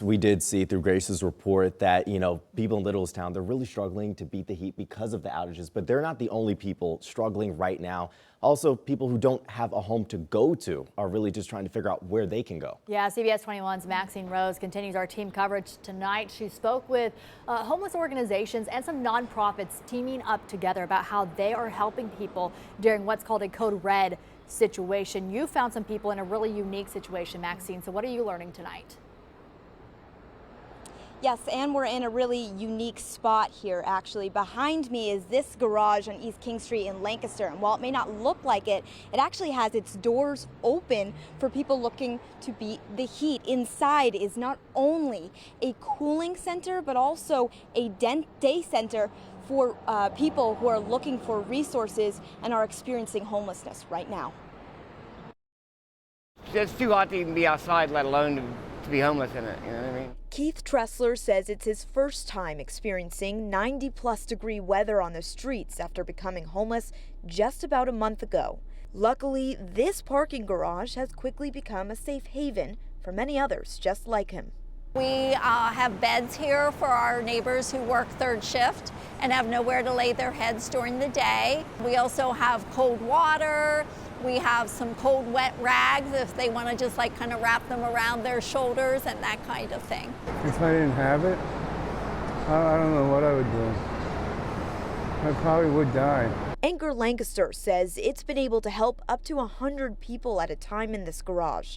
We did see through Grace's report that, people in Littlestown, they're really struggling to beat the heat because of the outages, but they're not the only people struggling right now. Also, people who don't have a home to go to are really just trying to figure out where they can go. Yeah, CBS 21's Maxine Rose continues our team coverage tonight. She spoke with homeless organizations and some nonprofits teaming up together about how they are helping people during what's called a code red situation. You found some people in a really unique situation, Maxine. So what are you learning tonight? Yes, and we're in a really unique spot here, actually. Behind me is this garage on East King Street in Lancaster. And while it may not look like it, it actually has its doors open for people looking to beat the heat. Inside is not only a cooling center, but also a day center for people who are looking for resources and are experiencing homelessness right now. It's too hot to even be outside, let alone to be homeless in it, you know what I mean? Keith Tressler says it's his first time experiencing 90+ degree weather on the streets after becoming homeless just about a month ago. Luckily, this parking garage has quickly become a safe haven for many others just like him. We have beds here for our neighbors who work third shift and have nowhere to lay their heads during the day. We also have cold water. We have some cold, wet rags if they want to just kind of wrap them around their shoulders and that kind of thing. If I didn't have it, I don't know what I would do. I probably would die. Anchor Lancaster says it's been able to help up to 100 people at a time in this garage.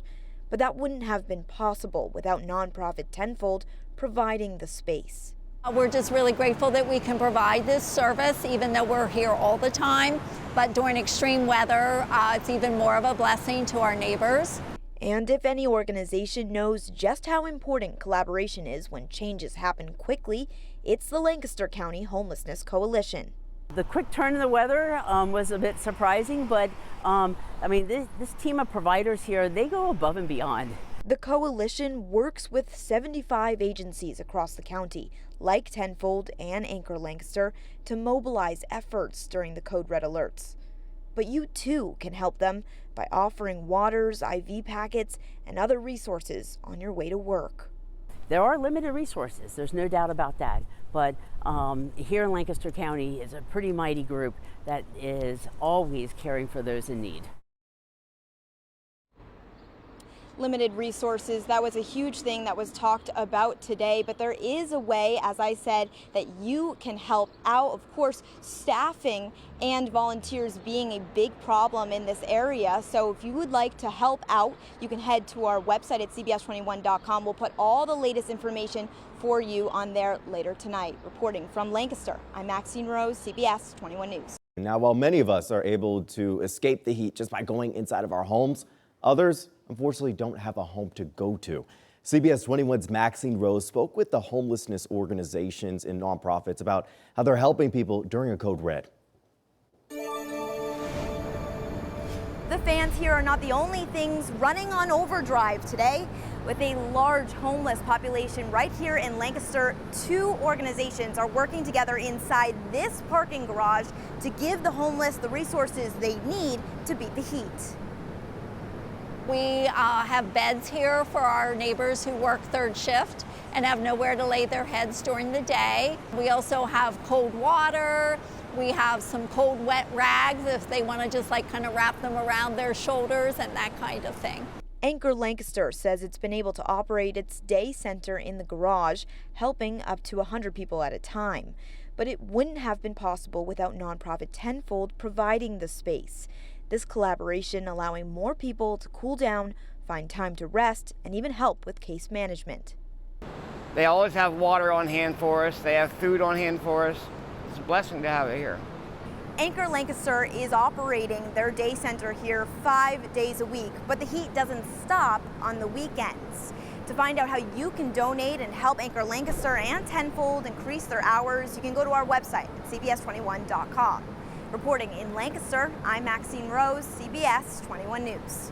But that wouldn't have been possible without nonprofit Tenfold providing the space. We're just really grateful that we can provide this service, even though we're here all the time. But during extreme weather, it's even more of a blessing to our neighbors. And if any organization knows just how important collaboration is when changes happen quickly, it's the Lancaster County Homelessness Coalition. The quick turn in the weather was a bit surprising, but this team of providers here, they go above and beyond. The coalition works with 75 agencies across the county, like Tenfold and Anchor Lancaster, to mobilize efforts during the code red alerts. But you too can help them by offering waters, IV packets, and other resources on your way to work. There are limited resources, there's no doubt about that. But here in Lancaster County is a pretty mighty group that is always caring for those in need. Limited resources, that was a huge thing that was talked about today, but there is a way, as I said, that you can help out. Of course, staffing and volunteers being a big problem in this area. So if you would like to help out, you can head to our website at cbs21.com. We'll put all the latest information for you on there later tonight. Reporting from Lancaster, I'm Maxine Rose, CBS 21 News. Now, while many of us are able to escape the heat just by going inside of our homes, others unfortunately don't have a home to go to. CBS 21's Maxine Rose spoke with the homelessness organizations and nonprofits about how they're helping people during a code red. The fans here are not the only things running on overdrive today. With a large homeless population right here in Lancaster, two organizations are working together inside this parking garage to give the homeless the resources they need to beat the heat. We have beds here for our neighbors who work third shift and have nowhere to lay their heads during the day. We also have cold water. We have some cold, wet rags if they want to just kind of wrap them around their shoulders and that kind of thing. Anchor Lancaster says it's been able to operate its day center in the garage, helping up to 100 people at a time. But it wouldn't have been possible without nonprofit Tenfold providing the space. This collaboration allowing more people to cool down, find time to rest, and even help with case management. They always have water on hand for us. They have food on hand for us. It's a blessing to have it here. Anchor Lancaster is operating their day center here 5 days a week, but the heat doesn't stop on the weekends. To find out how you can donate and help Anchor Lancaster and Tenfold increase their hours, you can go to our website at cbs21.com. Reporting in Lancaster, I'm Maxine Rose, CBS 21 News.